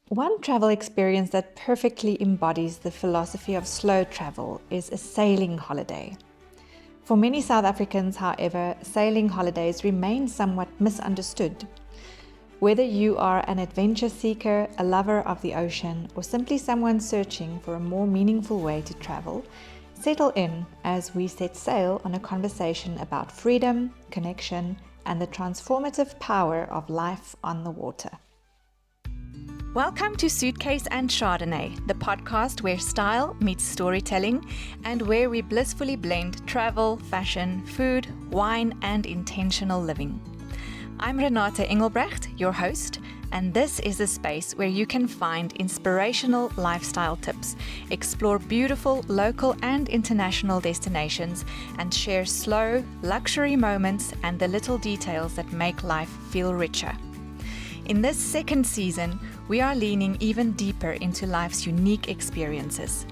One travel experience that perfectly embodies the philosophy of slow travel is a sailing holiday. For many South Africans, however, sailing holidays remain somewhat misunderstood. Whether you are an adventure seeker, a lover of the ocean, or simply someone searching for a more meaningful way to travel, settle in as we set sail on a conversation about freedom, connection, and the transformative power of life on the water. Welcome to Suitcase and Chardonnay, the podcast where style meets storytelling and where we blissfully blend travel, fashion, food, wine, and intentional living. I'm Renate Engelbrecht, your host, and this is a space where you can find inspirational lifestyle tips, explore beautiful local and international destinations, and share slow, luxury moments and the little details that make life feel richer. In this second season, we are leaning even deeper into life's unique experiences.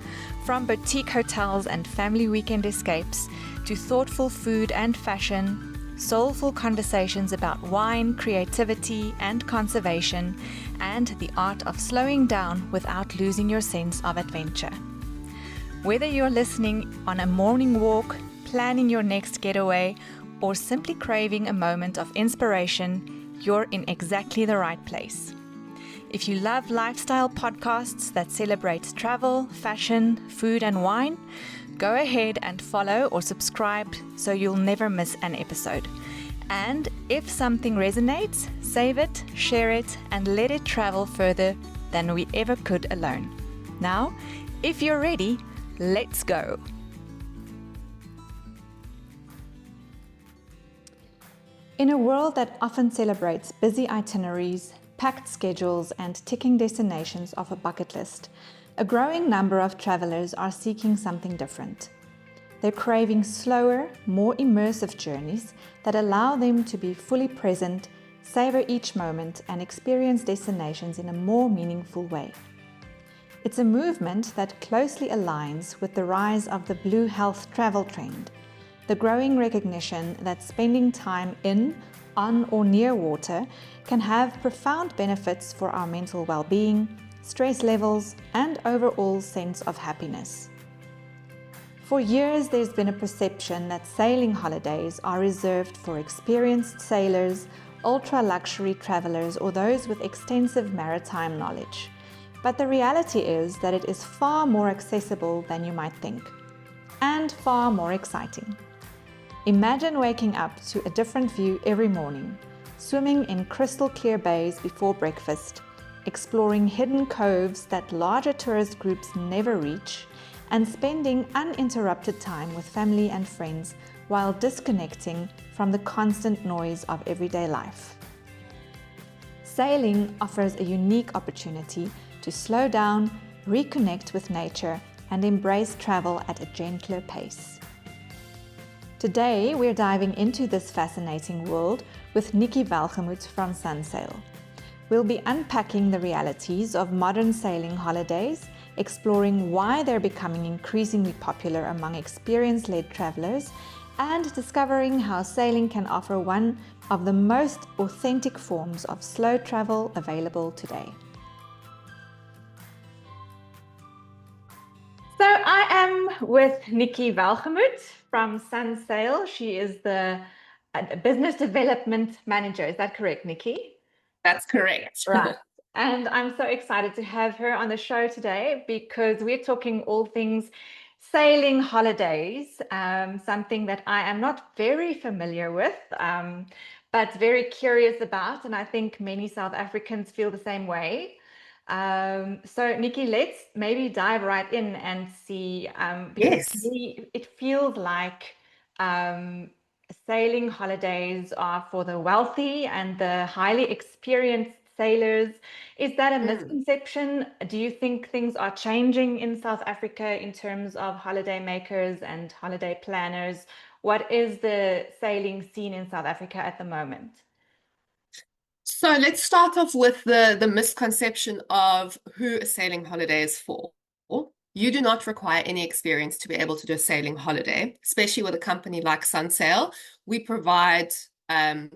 From boutique hotels and family weekend escapes, to thoughtful food and fashion, soulful conversations about wine, creativity, and conservation, and the art of slowing down without losing your sense of adventure. Whether you're listening on a morning walk, planning your next getaway, or simply craving a moment of inspiration, you're in exactly the right place. If you love lifestyle podcasts that celebrate travel, fashion, food, and wine, go ahead and follow or subscribe so you'll never miss an episode. And if something resonates, save it, share it, and let it travel further than we ever could alone. Now, if you're ready, let's go. In a world that often celebrates busy itineraries, packed schedules, and ticking destinations off a bucket list, a growing number of travelers are seeking something different. They're craving slower, more immersive journeys that allow them to be fully present, savor each moment, and experience destinations in a more meaningful way. It's a movement that closely aligns with the rise of the blue health travel trend, the growing recognition that spending time in, on, or near water can have profound benefits for our mental well-being, stress levels, and overall sense of happiness. For years, there's been a perception that sailing holidays are reserved for experienced sailors, ultra-luxury travelers, or those with extensive maritime knowledge. But the reality is that it is far more accessible than you might think, and far more exciting. Imagine waking up to a different view every morning, swimming in crystal clear bays before breakfast, exploring hidden coves that larger tourist groups never reach, and spending uninterrupted time with family and friends while disconnecting from the constant noise of everyday life. Sailing offers a unique opportunity to slow down, reconnect with nature, and embrace travel at a gentler pace. Today, we're diving into this fascinating world with Nikki Valgemoot from Sunsail. We'll be unpacking the realities of modern sailing holidays, exploring why they're becoming increasingly popular among experience-led travelers, and discovering how sailing can offer one of the most authentic forms of slow travel available today. So I am with Nikki Valgemoot from Sunsail. She is the business development manager. Is that correct, Nikki? That's correct. Right. And I'm so excited to have her on the show today because we're talking all things sailing holidays, something that I am not very familiar with, but very curious about. And I think many South Africans feel the same way. So Nikki, let's maybe dive right in and see, because Yes. to me, it feels like sailing holidays are for the wealthy and the highly experienced sailors. Is that a misconception? Do you think things are changing in South Africa in terms of holiday makers and holiday planners? What is the sailing scene in South Africa at the moment? So let's start off with the misconception of who a sailing holiday is for. You do not require any experience to be able to do a sailing holiday, especially with a company like Sunsail. We provide a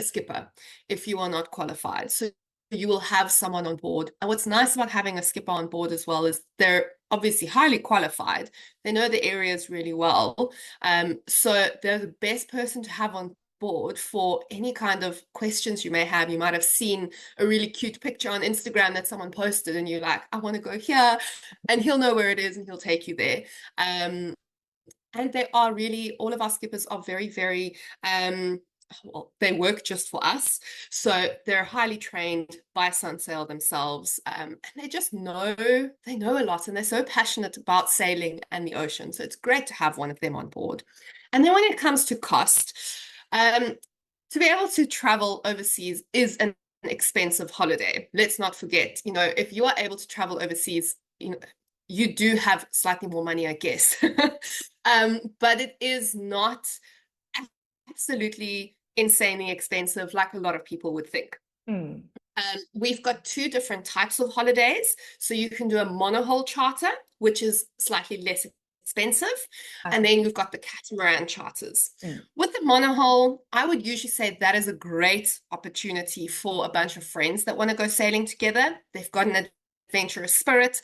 skipper if you are not qualified. So you will have someone on board. And what's nice about having a skipper on board as well is they're obviously highly qualified. They know the areas really well. So they're the best person to have on board for any kind of questions you may have. You might have seen a really cute picture on Instagram that someone posted, and you're like, I want to go here, and he'll know where it is and he'll take you there. And they are really, all of our skippers are very, very, well, they work just for us. So they're highly trained by Sunsail themselves. And they just know, they know a lot, and they're so passionate about sailing and the ocean. So it's great to have one of them on board. And then when it comes to cost, to be able to travel overseas is an expensive holiday. Let's not forget, if you are able to travel overseas, you do have slightly more money, I guess. But it is not absolutely insanely expensive like a lot of people would think. Mm. We've got two different types of holidays. So you can do a monohull charter, which is slightly less expensive. And Okay. then you've got the catamaran charters. Mm. With the monohull, I would usually say that is a great opportunity for a bunch of friends that want to go sailing together. They've got an adventurous spirit.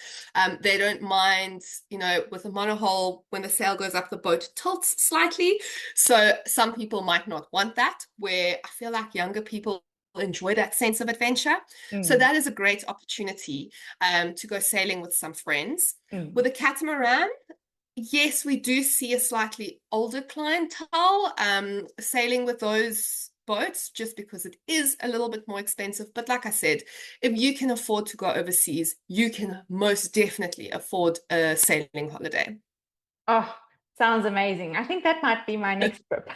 They don't mind, with a monohull, when the sail goes up, the boat tilts slightly. So some people might not want that, where I feel like younger people enjoy that sense of adventure. So Mm. that is a great opportunity to go sailing with some friends. Mm. With a catamaran, yes, we do see a slightly older clientele sailing with those boats just because it is a little bit more expensive. But like I said, if you can afford to go overseas, you can most definitely afford a sailing holiday. Oh, sounds amazing. I think that might be my next trip.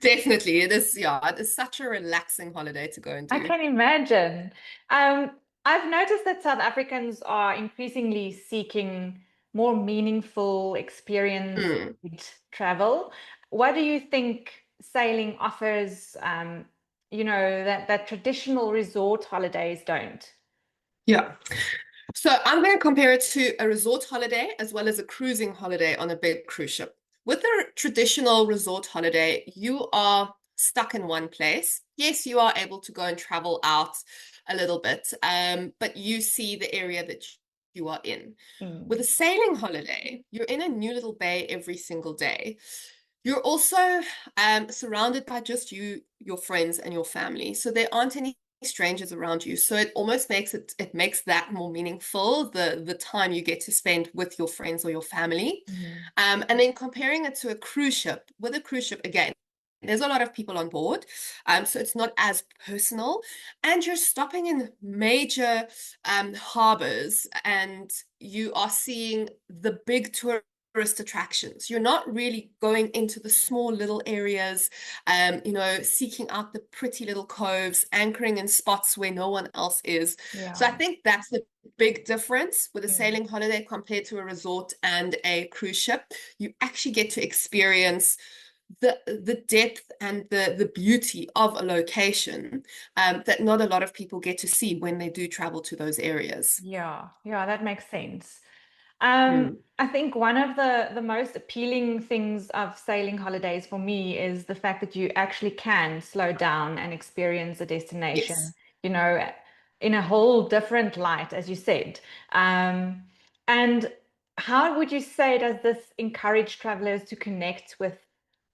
Definitely, it is. Yeah, it is such a relaxing holiday to go and I do. can imagine. I've noticed that South Africans are increasingly seeking more meaningful experience Mm, travel. What do you think sailing offers, that traditional resort holidays don't? yeah. So I'm going to compare it to a resort holiday as well as a cruising holiday on a big cruise ship. With a traditional resort holiday, you are stuck in one place. Yes, you are able to go and travel out a little bit, but you see the area that you are in. With Mm. a sailing holiday, you're in a new little bay every single day. You're also surrounded by just you, your friends, and your family. So there aren't any strangers around you. So it almost makes that more meaningful, the time you get to spend with your friends or your family. Mm. And then comparing it to a cruise ship, with a cruise ship, again, there's a lot of people on board, so it's not as personal. And you're stopping in major harbors, and you are seeing the big tourist attractions. You're not really going into the small little areas, seeking out the pretty little coves, anchoring in spots where no one else is. So I Yeah. think that's the big difference with a Mm. sailing holiday compared to a resort and a cruise ship. You actually get to experience the depth and the beauty of a location that not a lot of people get to see when they do travel to those areas. Yeah, that makes sense. Mm. I think one of the most appealing things of sailing holidays for me is the fact that you actually can slow down and experience a destination, Yes. you know, in a whole different light, as you said. Um, and how would you say does this encourage travelers to connect with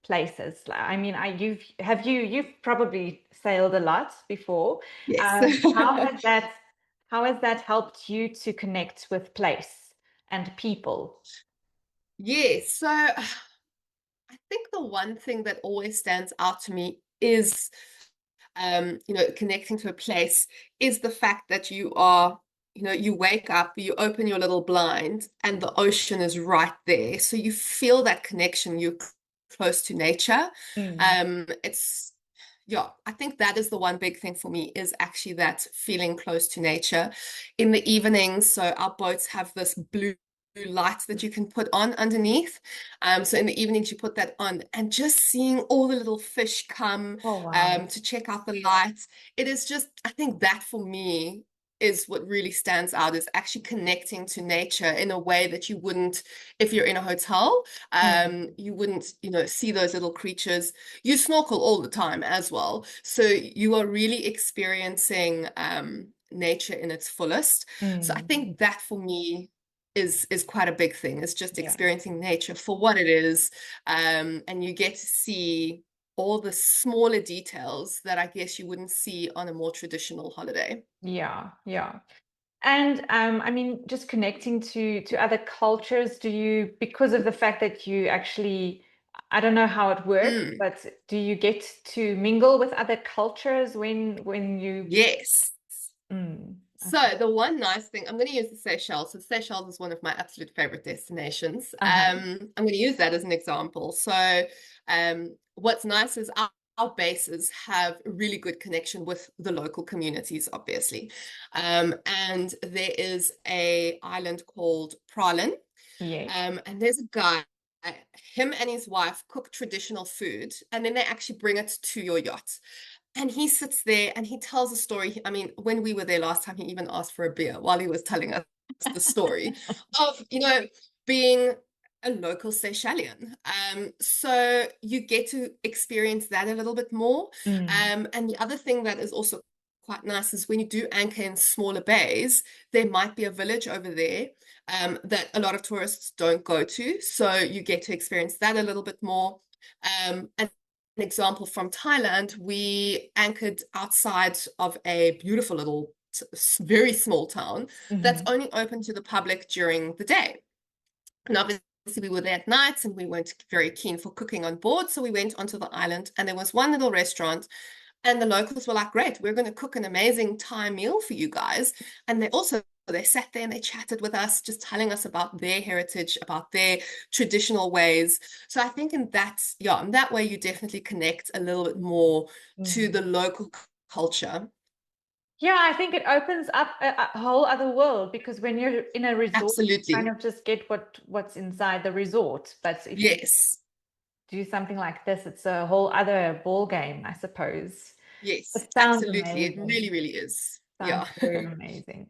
places? I mean, you've probably sailed a lot before. Yes. How has that helped you to connect with place and people? Yes. So I think the one thing that always stands out to me is, connecting to a place is the fact that you wake up, you open your little blind, and the ocean is right there. So you feel that connection. You're close to nature. Mm. Yeah, I think that is the one big thing for me is actually that feeling close to nature. In the evenings, so our boats have this blue light that you can put on underneath. So in the evenings, you put that on, and just seeing all the little fish come Oh, wow. to check out the lights. It is just, I think that for me is what really stands out, is actually connecting to nature in a way that you wouldn't if you're in a hotel. Mm. You wouldn't, see those little creatures. You snorkel all the time as well. So you are really experiencing nature in its fullest. So I Mm. think that for me is quite a big thing. It's just Yeah. experiencing nature for what it is. And you get to see all the smaller details that I guess you wouldn't see on a more traditional holiday. Yeah. Yeah. And I mean, just connecting to other cultures, do you, because of the fact that you actually, I don't know how it works, Mm, but do you get to mingle with other cultures when you? yes. Mm, So okay. the one nice thing, I'm going to use the Seychelles. So Seychelles is one of my absolute favorite destinations. Uh-huh. I'm going to use that as an example. So what's nice is our bases have a really good connection with the local communities, obviously. And there is a island called Pralin, Yes. and there's a guy, him and his wife cook traditional food, and then they actually bring it to your yacht. And he sits there and he tells a story. I mean, when we were there last time, he even asked for a beer while he was telling us the story of, being a local Seychellian. So you get to experience that a little bit more. Mm, And the other thing that is also quite nice is when you do anchor in smaller bays, there might be a village over there that a lot of tourists don't go to. So you get to experience that a little bit more. And an example from Thailand, we anchored outside of a beautiful little, very small town that's hmm. only open to the public during the day. And obviously, we were there at night and we weren't very keen for cooking on board. So we went onto the island and there was one little restaurant. And the locals were like, great, we're going to cook an amazing Thai meal for you guys. And they sat there and they chatted with us, just telling us about their heritage, about their traditional ways. So I think in that way, you definitely connect a little bit more to Mm. the local culture. Yeah, I think it opens up a whole other world because when you're in a resort, you kind Absolutely. of just get what's inside the resort. But if you Yes. do something like this, it's a whole other ball game, I suppose. Yes. It sounds Absolutely. It amazing. really, really is. Sounds Yeah. very amazing.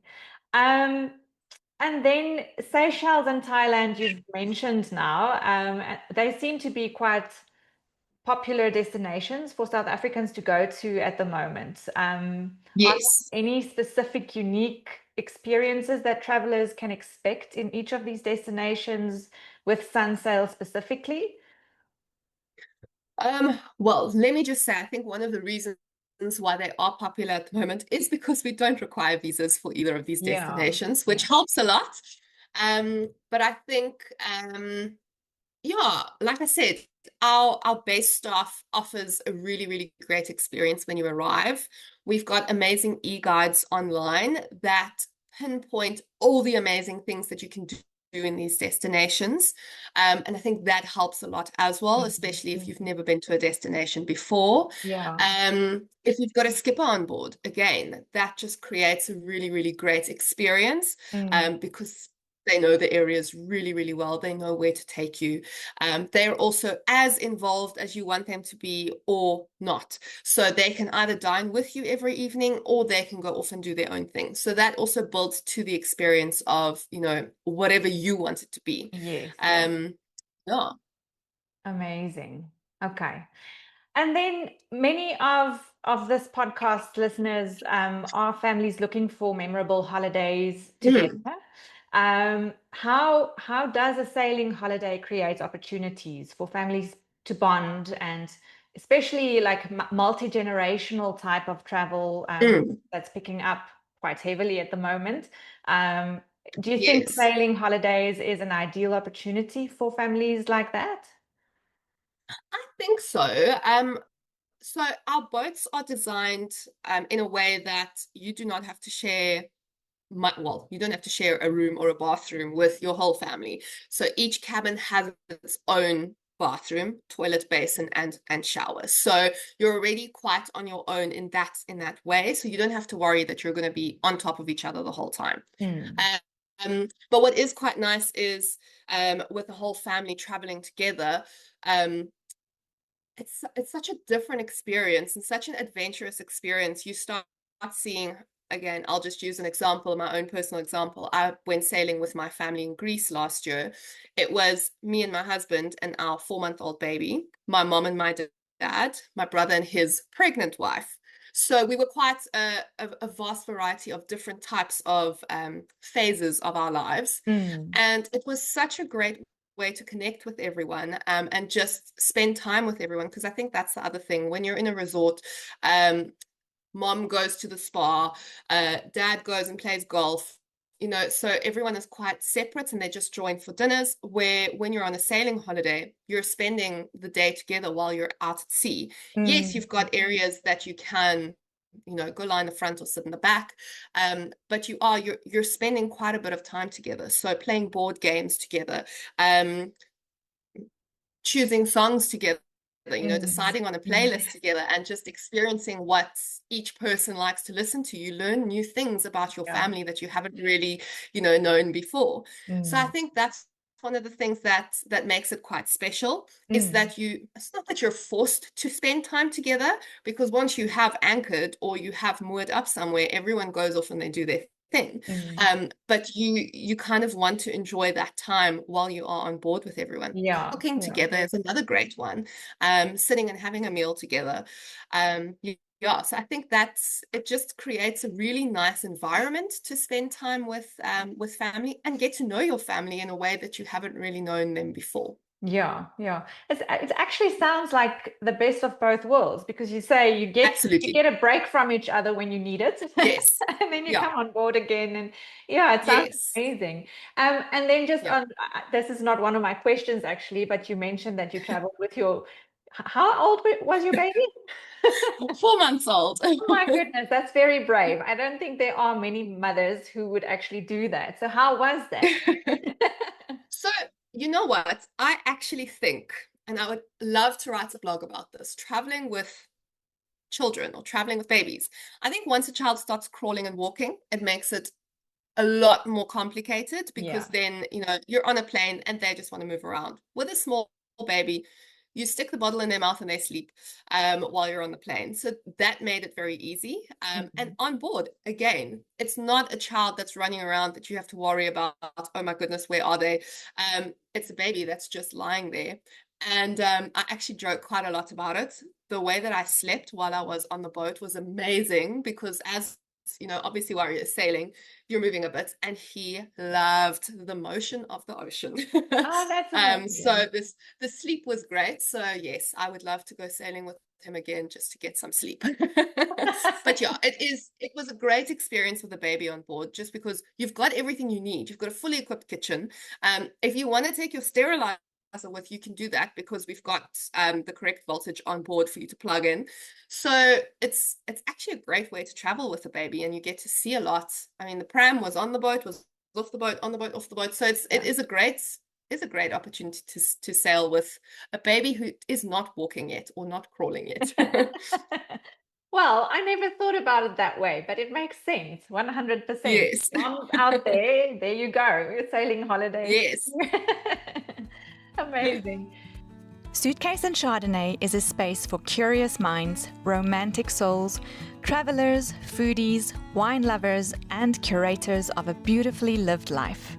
Um, and then Seychelles and Thailand, you've mentioned now, they seem to be quite popular destinations for South Africans to go to at the moment. Are Yes. there any specific unique experiences that travelers can expect in each of these destinations with sun sail specifically? Well, let me just say, I think one of the reasons why they are popular at the moment is because we don't require visas for either of these Yeah, destinations, which yeah. helps a lot. But I think, yeah, like I said, our base staff offers a really, really great experience when you arrive. We've got amazing e-guides online that pinpoint all the amazing things that you can do in these destinations. And I think that helps a lot as well, Mhm, especially if you've mhm. never been to a destination before. Yeah. If you've got a skipper on board, again, that just creates a really, really great experience Mm, because they know the areas really, really well. They know where to take you. They're also as involved as you want them to be or not. So they can either dine with you every evening or they can go off and do their own thing. So that also builds to the experience of, whatever you want it to be. yes, yes. Um, yeah. Amazing. Okay. And then many of this podcast listeners are families looking for memorable holidays together. Mhm. How does a sailing holiday create opportunities for families to bond and especially like multi-generational type of travel Mm. that's picking up quite heavily at the moment? Um, do you think Yes, sailing holidays is an ideal opportunity for families like that? I think so. So our boats are designed in a way that you do not have to share you don't have to share a room or a bathroom with your whole family. So each cabin has its own bathroom, toilet basin, and shower. So you're already quite on your own in that way. So you don't have to worry that you're going to be on top of each other the whole time. Hmm. But what is quite nice is with the whole family traveling together, um, it's such a different experience and such an adventurous experience. You start seeing again, I'll just use an example, my own personal example. I went sailing with my family in Greece last year. It was me and my husband and our 4-month-old baby, my mom and my dad, my brother and his pregnant wife. So we were quite a vast variety of different types of phases of our lives. Mm. And it was such a great way to connect with everyone, and just spend time with everyone. Because I think that's the other thing. When you're in a resort, mom goes to the spa, dad goes and plays golf, so everyone is quite separate and they just join for dinners. Where when you're on a sailing holiday, you're spending the day together while you're out at sea. Yes, Mm. you've got areas that you can, go lie in the front or sit in the back. But you're spending quite a bit of time together. So playing board games together, um, choosing songs together, Mm. deciding on a Mm. playlist together and just experiencing what each person likes to listen to. You learn new things about your Yeah. family that you haven't really, known before. So I Mm. think that's one of the things that makes it quite special, is Mm. that it's not that you're forced to spend time together, because once you have anchored or you have moored up somewhere, everyone goes off and they do their thing. Mm. But you kind of want to enjoy that time while you are on board with everyone. Yeah. Cooking Yeah. together is another great one. Sitting and having a meal together. Yeah, so I think it just creates a really nice environment to spend time with family and get to know your family in a way that you haven't really known them before. Yeah, yeah. It actually sounds like the best of both worlds, because you say you Absolutely. get a break from each other when you need it, Yes. and then you Yeah. come on board again, and yeah, it sounds Yes. amazing. And then just Yeah. on this is not one of my questions actually, but you mentioned that you traveled with how old was your baby? 4 months old. Oh my goodness, that's very brave. I don't think there are many mothers who would actually do that. So how was that? So, you know what? I actually think, and I would love to write a blog about this, traveling with children or traveling with babies. I think once a child starts crawling and walking, it makes it a lot more complicated, because Yeah. then, you're on a plane and they just want to move around. With a small baby, you stick the bottle in their mouth and they sleep while you're on the plane. So that made it very easy. And Mhm. on board, again, it's not a child that's running around that you have to worry about, oh my goodness, where are they? It's a baby that's just lying there. And I actually joke quite a lot about it. The way that I slept while I was on the boat was amazing, because obviously while you're sailing, you're moving a bit, and he loved the motion of the ocean. Oh, that's So amazing. the sleep was great. So yes, I would love to go sailing with him again just to get some sleep. But yeah, it was a great experience with a baby on board, just because you've got everything you need. You've got a fully equipped kitchen. If you want to take your sterilizer with, you can do that, because we've got the correct voltage on board for you to plug in. So it's actually a great way to travel with a baby, and you get to see a lot. I mean, the pram was on the boat, was off the boat, on the boat, off the boat. So it Yeah. is a great opportunity to sail with a baby who is not walking yet or not crawling yet. Well, I never thought about it that way, but it makes sense. 100%. Yes. Moms out there you go. Sailing holidays. Yes. Amazing. Suitcase and Chardonnay is a space for curious minds, romantic souls, travelers, foodies, wine lovers, and curators of a beautifully lived life.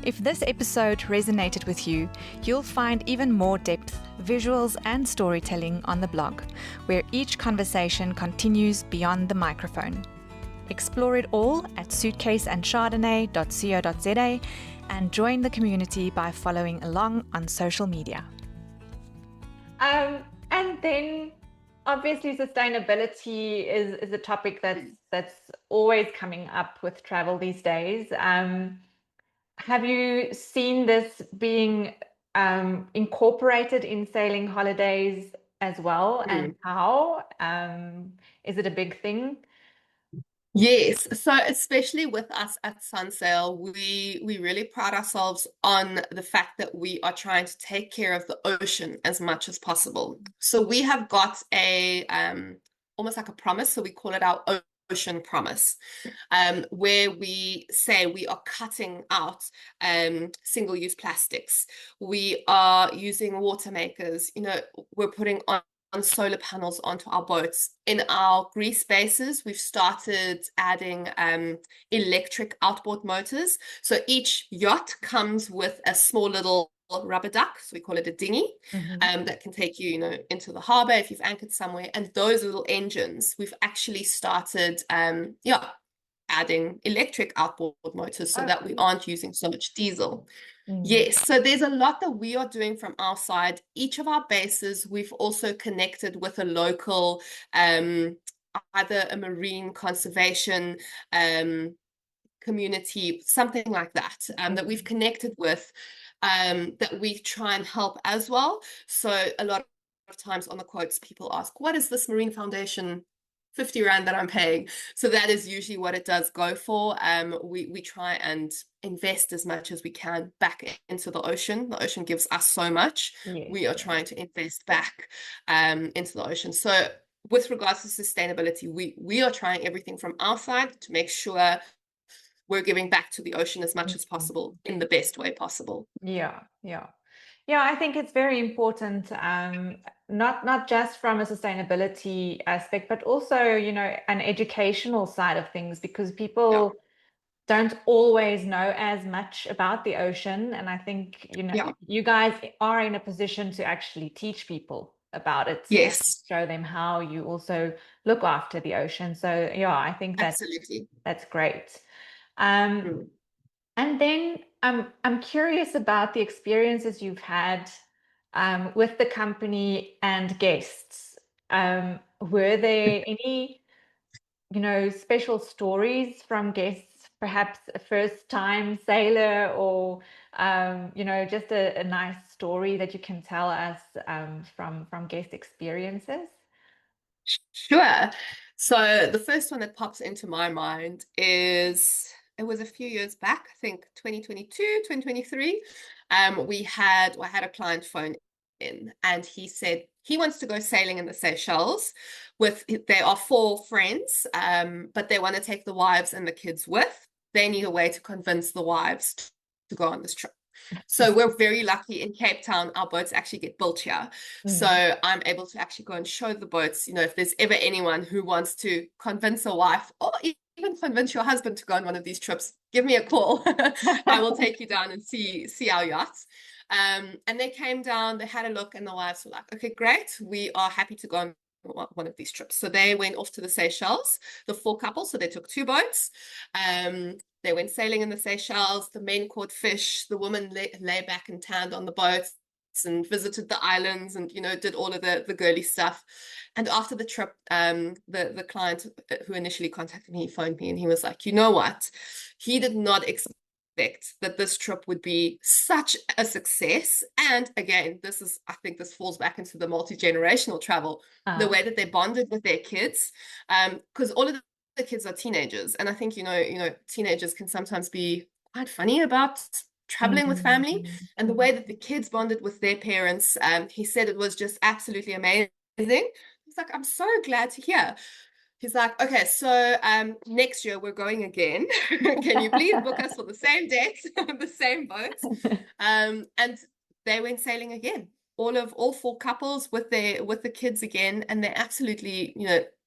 If this episode resonated with you, you'll find even more depth, visuals, and storytelling on the blog, where each conversation continues beyond the microphone. Explore it all at suitcaseandchardonnay.co.za and join the community by following along on social media. And then obviously sustainability is a topic that's always coming up with travel these days. Have you seen this being incorporated in sailing holidays as well? And Mm. how? Is it a big thing? Yes, so especially with us at Sunsail, we really pride ourselves on the fact that we are trying to take care of the ocean as much as possible. So we have got a almost like a promise, so we call it our ocean promise, where we say we are cutting out single-use plastics. We are using water makers, we're putting on solar panels onto our boats. In our Greece bases, we've started adding electric outboard motors. So each yacht comes with a small little rubber duck, so we call it a dinghy, that can take you, into the harbor if you've anchored somewhere. And those little engines, we've actually started, adding electric outboard motors so that we aren't using so much diesel. Yes, so there's a lot that we are doing from our side. Each of our bases, we've also connected with a local, either a marine conservation community, something like that, that we've connected with, that we try and help as well. So a lot of times on the quotes, people ask, what is this Marine Foundation 50 Rand that I'm paying? So that is usually what it does go for. We try and invest as much as we can back into the ocean. The ocean gives us so much. Yes. We are trying to invest back into the ocean. So with regards to sustainability, we are trying everything from our side to make sure we're giving back to the ocean as much as possible in the best way possible. Yeah. I think it's very important, not just from a sustainability aspect, but also, an educational side of things, because people don't always know as much about the ocean. And I think, you guys are in a position to actually teach people about it. Yes. And show them how you also look after the ocean. So I think absolutely, that's great. And then I'm curious about the experiences you've had with the company and guests. Were there any, special stories from guests, perhaps a first-time sailor, or just a nice story that you can tell us from guest experiences? Sure. So the first one that pops into my mind is, it was a few years back, I think 2022, 2023. I had a client phone in, and he said he wants to go sailing in the Seychelles they are 4 friends, but they want to take the wives and the kids with. They need a way to convince the wives to go on this trip. So we're very lucky in Cape Town, our boats actually get built here. So I'm able to actually go and show the boats, if there's ever anyone who wants to convince a wife or even convince your husband to go on one of these trips, give me a call. I will take you down and see our yachts. And they came down, they had a look, and the wives were like, okay, great, we are happy to go on one of these trips. So they went off to the Seychelles, the 4 couples. So they took 2 boats. They went sailing in the Seychelles. The men caught fish. The women lay back and tanned on the boats and visited the islands and, did all of the girly stuff. And after the trip, the client who initially contacted me, he phoned me and he was like, you know what? He did not expect that this trip would be such a success. And again, I think this falls back into the multi-generational travel, the way that they bonded with their kids, because all of the kids are teenagers, and I think teenagers can sometimes be quite funny about traveling with family, and the way that the kids bonded with their parents, he said it was just absolutely amazing. He's like, I'm so glad to hear. He's like, okay, so next year we're going again. Can you please book us for the same dates, the same boats? And they went sailing again. All 4 couples with the kids again, and they absolutely,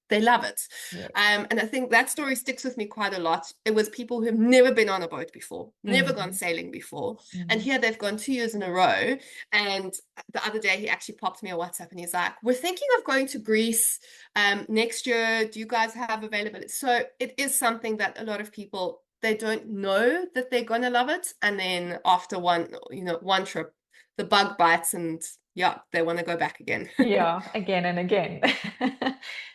they love it. Yes. And I think that story sticks with me quite a lot. It was people who've never been on a boat before, never gone sailing before. And here they've gone 2 years in a row. And the other day he actually popped me a WhatsApp and he's like, we're thinking of going to Greece next year. Do you guys have availability? So it is something that a lot of people, they don't know that they're going to love it. And then after one trip, the bug bites and they want to go back again. Again and again.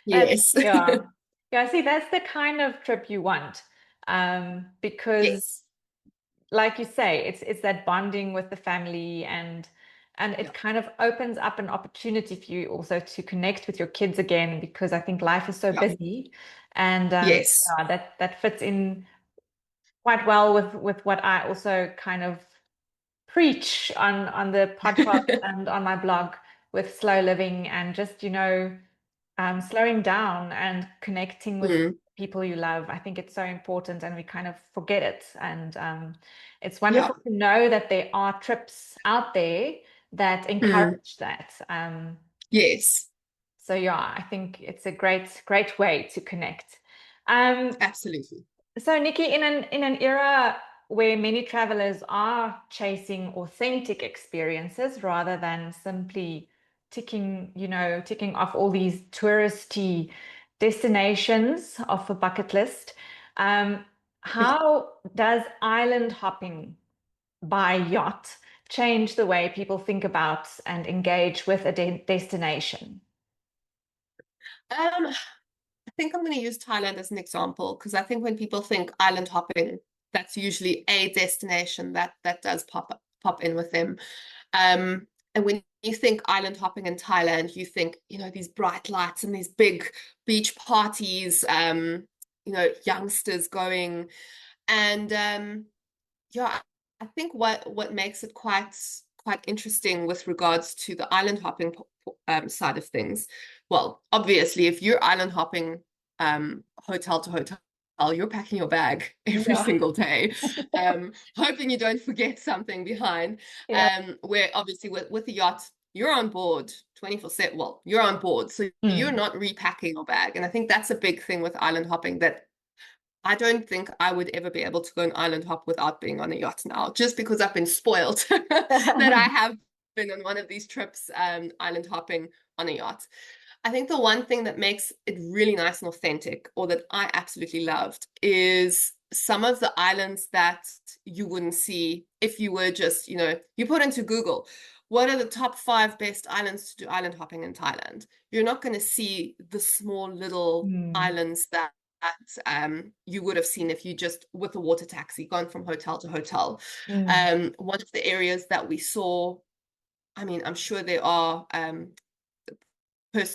Yes. See, that's the kind of trip you want, because Yes. like you say, it's that bonding with the family, and it kind of opens up an opportunity for you also to connect with your kids again, because I think life is so busy, and yes. that fits in quite well with what I also kind of preach on the podcast and on my blog with slow living, and just slowing down and connecting with people you love. I think it's so important, and we kind of forget it. And it's wonderful to know that there are trips out there that encourage that. Yes. So yeah, I think it's a great way to connect. Um, Absolutely. so Nikki, in an era where many travelers are chasing authentic experiences rather than simply ticking off all these touristy destinations off a bucket list, um, how does island hopping by yacht change the way people think about and engage with a destination? I think I'm going to use Thailand as an example because I think when people think island hopping, that's usually a destination that does pop in with them. And when you think island hopping in Thailand, you think, these bright lights and these big beach parties, youngsters going. And yeah, I think what makes it quite interesting with regards to the island hopping side of things. Well, obviously, if you're island hopping hotel to hotel, you're packing your bag every Yeah. single day, hoping you don't forget something behind. Yeah. Where obviously with the yacht, you're on board 24/7. Well, you're on board, so you're Mm. not repacking your bag. And I think that's a big thing with island hopping that I don't think I would ever be able to go an island hop without being on a yacht now, just because I've been spoiled that I have been on one of these trips, island hopping on a yacht. I think the one thing that makes it really nice and authentic, or that I absolutely loved, is some of the islands that you wouldn't see if you were just, you put into Google, what are the top 5 best islands to do island hopping in Thailand? You're not going to see the small little Mm. islands that you would have seen if you just with a water taxi gone from hotel to hotel. Mm. One of the areas that we saw, I mean, I'm sure there are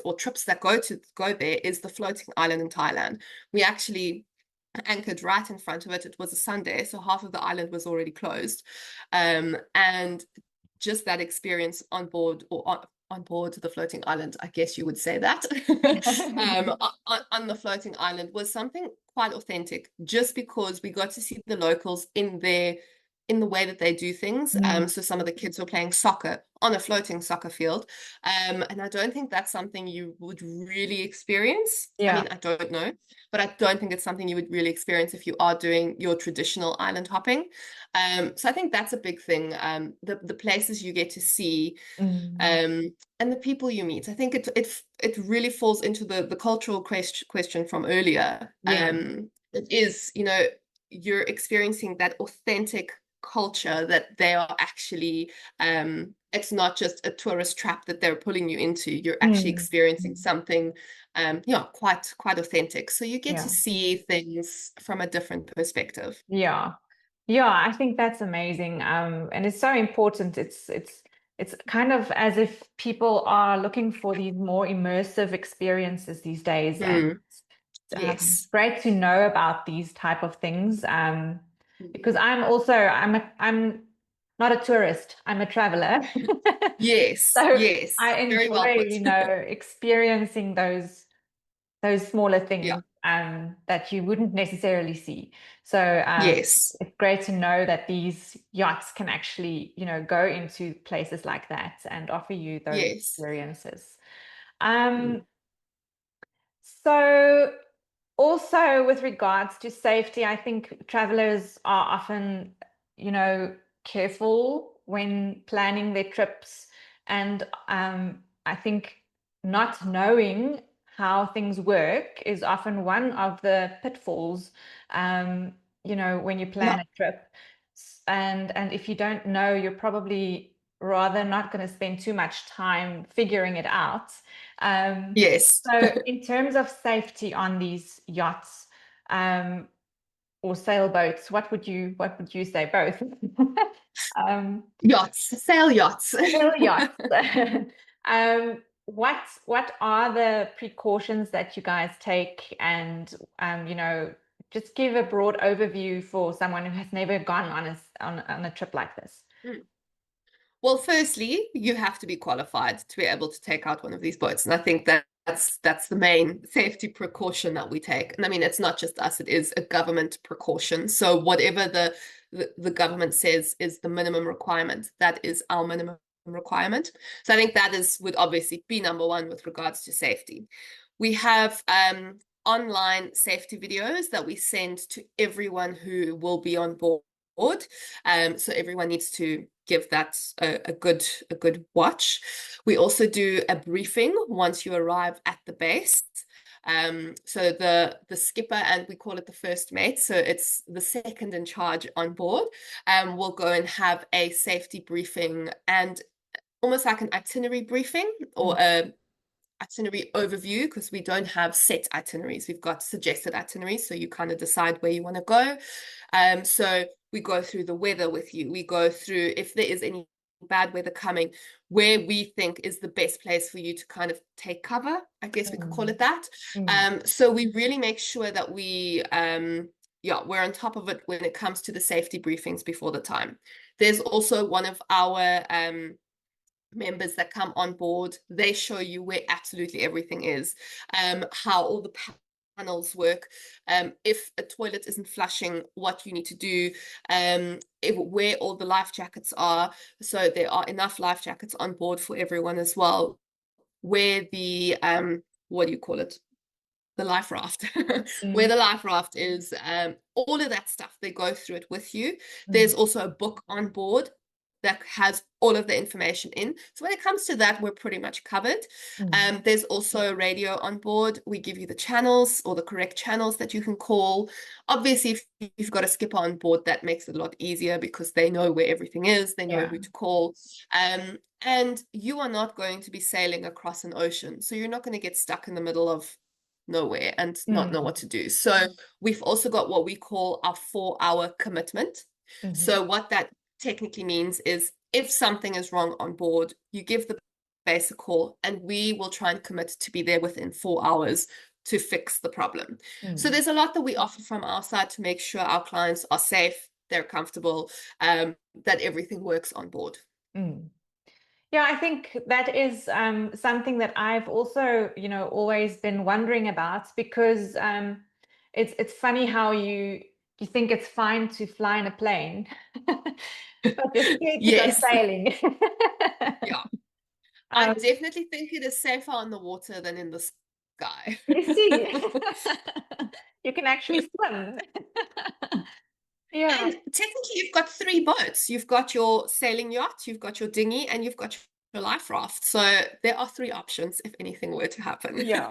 or trips that go there, is the floating island in Thailand. We actually anchored right in front of it. It was a Sunday, so half of the island was already closed, and just that experience on board, or on board the floating island, I guess you would say that, on the floating island, was something quite authentic, just because we got to see the locals in the way that they do things. Mm. So some of the kids were playing soccer on a floating soccer field. And I don't think that's something you would really experience. I Yeah. mean, I don't know, but I don't think it's something you would really experience if you are doing your traditional island hopping. So I think that's a big thing. The places you get to see, Mm. and the people you meet. I think it really falls into the cultural question from earlier. Yeah. It is, you're experiencing that authentic culture that they are actually, it's not just a tourist trap that they're pulling you into. You're actually Mm. experiencing something, quite authentic. So you get to Yeah. see things from a different perspective. Yeah. Yeah, I think that's amazing. And it's so important. It's kind of as if people are looking for these more immersive experiences these days, and Mm, yes. great to know about these type of things. Because I'm not a tourist. I'm a traveler. Yes, So yes. I Very well enjoy, put. experiencing those smaller Yeah. things that you wouldn't necessarily see. So Yes. it's great to know that these yachts can actually, go into places like that and offer you those Yes. experiences. Mm. Um, so also with regards to safety, I think travelers are often, careful when planning their trips. And I think not knowing how things work is often one of the pitfalls, when you plan Yeah. a trip. And if you don't know, you're probably rather not going to spend too much time figuring it out. Um, Yes. so in terms of safety on these yachts, or sailboats, what would you say? Both. um, Yachts, sail yachts. Sail yachts. What are the precautions that you guys take, and just give a broad overview for someone who has never gone on a trip like this. Mm. Well, firstly, you have to be qualified to be able to take out one of these boats. And I think that's the main safety precaution that we take. And I mean, it's not just us, it is a government precaution. So whatever the government says is the minimum requirement, that is our minimum requirement. So I think that would obviously be number one with regards to safety. We have online safety videos that we send to everyone who will be on board. So everyone needs to give that a good watch. We also do a briefing once you arrive at the base. So the skipper, and we call it the first mate, so it's the second in charge on board, will go and have a safety briefing and almost like an itinerary briefing or a itinerary overview, because we don't have set itineraries. We've got suggested itineraries, so you kind of decide where you want to go. So we go through the weather with you. We go through if there is any bad weather coming, where we think is the best place for you to kind of take cover, I guess we could call it that. So we really make sure that we're on top of it when it comes to the safety briefings before the time. There's also one of our members that come on board. They show you where absolutely everything is, how all the panels work, if a toilet isn't flushing, what you need to do, where all the life jackets are. So there are enough life jackets on board for everyone as well. Where the what do you call it? The life raft, where the life raft is, all of that stuff, they go through it with you. There's also a book on board that has all of the information in. So when it comes to that, we're pretty much covered. There's also radio on board. We give you the channels or the correct channels that you can call. Obviously, if you've got a skipper on board, that makes it a lot easier because they know where everything is. They know who to call. And you are not going to be sailing across an ocean. So you're not going to get stuck in the middle of nowhere and not know what to do. So we've also got what we call our 4-hour commitment. So what that technically means is if something is wrong on board, you give the base a call and we will try and commit to be there within 4 hours to fix the problem. So there's a lot that we offer from our side to make sure our clients are safe, they're comfortable, that everything works on board. Yeah, I think that is something that I've also, always been wondering about, because it's funny how you think it's fine to fly in a plane, but you're scared to go sailing. Yeah, I definitely think it is safer on the water than in the sky. You see, you can actually swim. Yeah. And technically, you've got 3 boats. You've got your sailing yacht, you've got your dinghy, and you've got your life raft. So there are 3 options if anything were to happen. Yeah.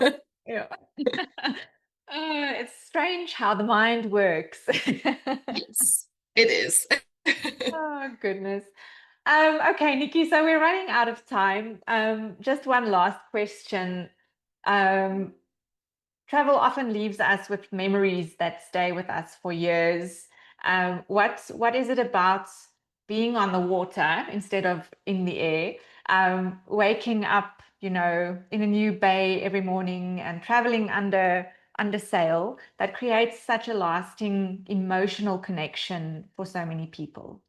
It's strange how the mind works. Yes, it is. Oh, goodness. Okay, Nikki, so we're running out of time. Just one last question. Travel often leaves us with memories that stay with us for years. What is it about being on the water instead of in the air, waking up, in a new bay every morning and traveling under sail, that creates such a lasting emotional connection for so many people?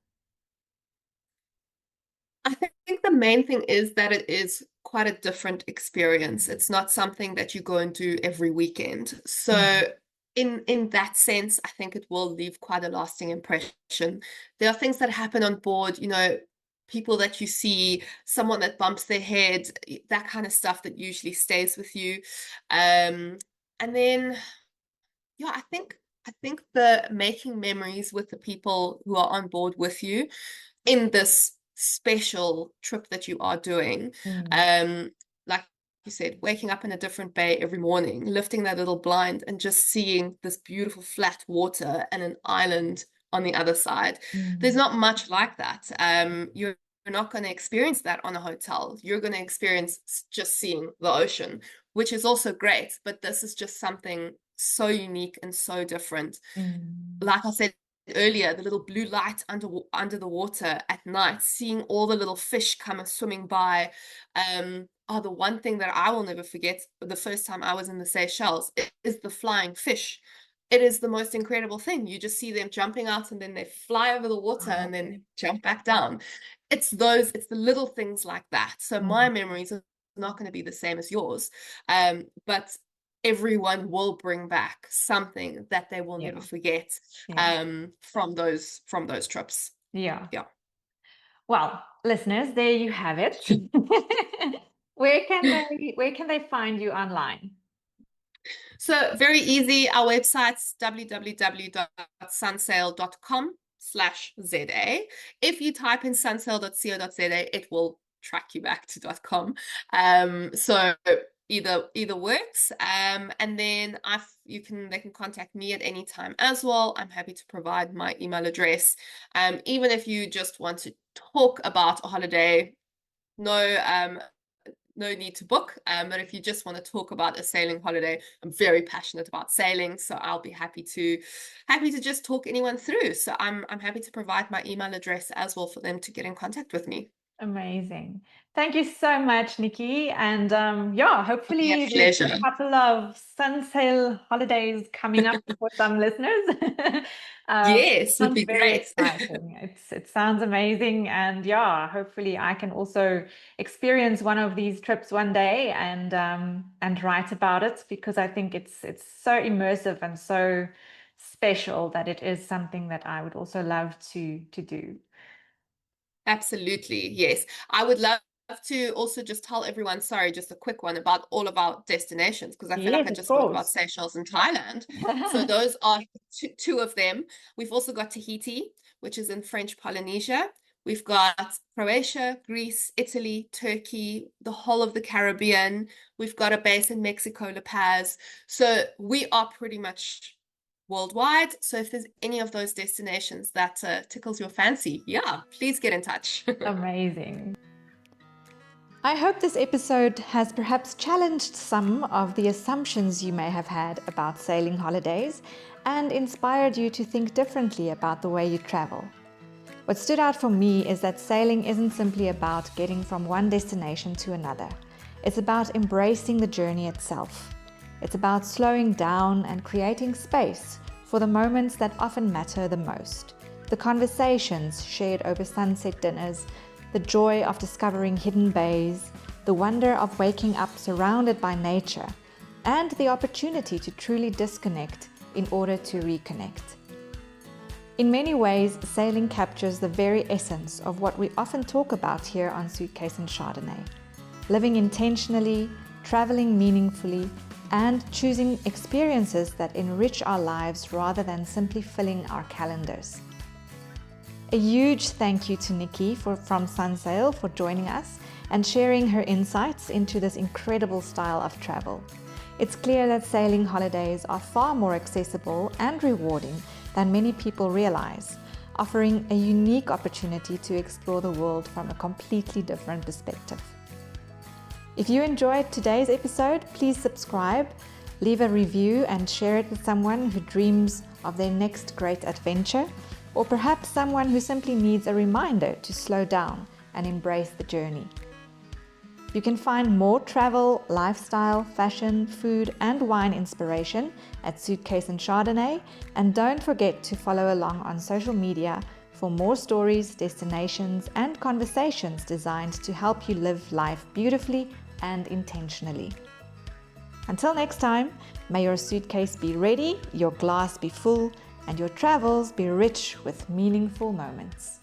I think the main thing is that it is quite a different experience. It's not something that you go and do every weekend. So in that sense, I think it will leave quite a lasting impression. There are things that happen on board, people that you see, someone that bumps their head, that kind of stuff that usually stays with you. And then, I think the making memories with the people who are on board with you in this special trip that you are doing, like you said, waking up in a different bay every morning, lifting that little blind and just seeing this beautiful flat water and an island on the other side. There's not much like that. You're not going to experience that on a hotel. You're going to experience just seeing the ocean, which is also great, but this is just something so unique and so different. Like I said earlier, the little blue light under the water at night, seeing all the little fish come swimming by. The one thing that I will never forget, the first time I was in the Seychelles, is the flying fish. It is the most incredible thing. You just see them jumping out and then they fly over the water and then jump back down. It's the little things like that. So my memories are not going to be the same as yours. But everyone will bring back something that they will never forget from those trips. Yeah. Well, listeners, there you have it. Where can they find you online? So very easy. Our website's www.sunsail.com/ZA. If you type in sunsail.co.za, it will track you back to .com. So either works. And then they can contact me at any time as well. I'm happy to provide my email address. Even if you just want to talk about a holiday, no need to book. But if you just want to talk about a sailing holiday, I'm very passionate about sailing, so I'll be happy to just talk anyone through. So I'm happy to provide my email address as well for them to get in contact with me. Amazing. Thank you so much, Nikki. And hopefully Yeah, there's pleasure. a couple of sunsail holidays coming up for some listeners. Yes, would Sounds be very great. exciting. It sounds amazing. And hopefully I can also experience one of these trips one day and write about it, because I think it's so immersive and so special that it is something that I would also love to do. Absolutely, yes. I would love to also just tell everyone, sorry, just a quick one about all of our destinations, because I feel like Yes, I of just spoke about course. Seychelles and Thailand. So those are two of them. We've also got Tahiti, which is in French Polynesia. We've got Croatia, Greece, Italy, Turkey, the whole of the Caribbean. We've got a base in Mexico, La Paz. So we are pretty much worldwide. So if there's any of those destinations that tickles your fancy, please get in touch. Amazing. I hope this episode has perhaps challenged some of the assumptions you may have had about sailing holidays and inspired you to think differently about the way you travel. What stood out for me is that sailing isn't simply about getting from one destination to another. It's about embracing the journey itself. It's about slowing down and creating space for the moments that often matter the most. The conversations shared over sunset dinners, the joy of discovering hidden bays, the wonder of waking up surrounded by nature, and the opportunity to truly disconnect in order to reconnect. In many ways, sailing captures the very essence of what we often talk about here on Suitcase and Chardonnay: living intentionally, traveling meaningfully, and choosing experiences that enrich our lives rather than simply filling our calendars. A huge thank you to Nikki from Sunsail for joining us and sharing her insights into this incredible style of travel. It's clear that sailing holidays are far more accessible and rewarding than many people realize, offering a unique opportunity to explore the world from a completely different perspective. If you enjoyed today's episode, please subscribe, leave a review, and share it with someone who dreams of their next great adventure, or perhaps someone who simply needs a reminder to slow down and embrace the journey. You can find more travel, lifestyle, fashion, food, and wine inspiration at Suitcase and Chardonnay, and don't forget to follow along on social media for more stories, destinations, and conversations designed to help you live life beautifully and intentionally. Until next time, may your suitcase be ready, your glass be full, and your travels be rich with meaningful moments.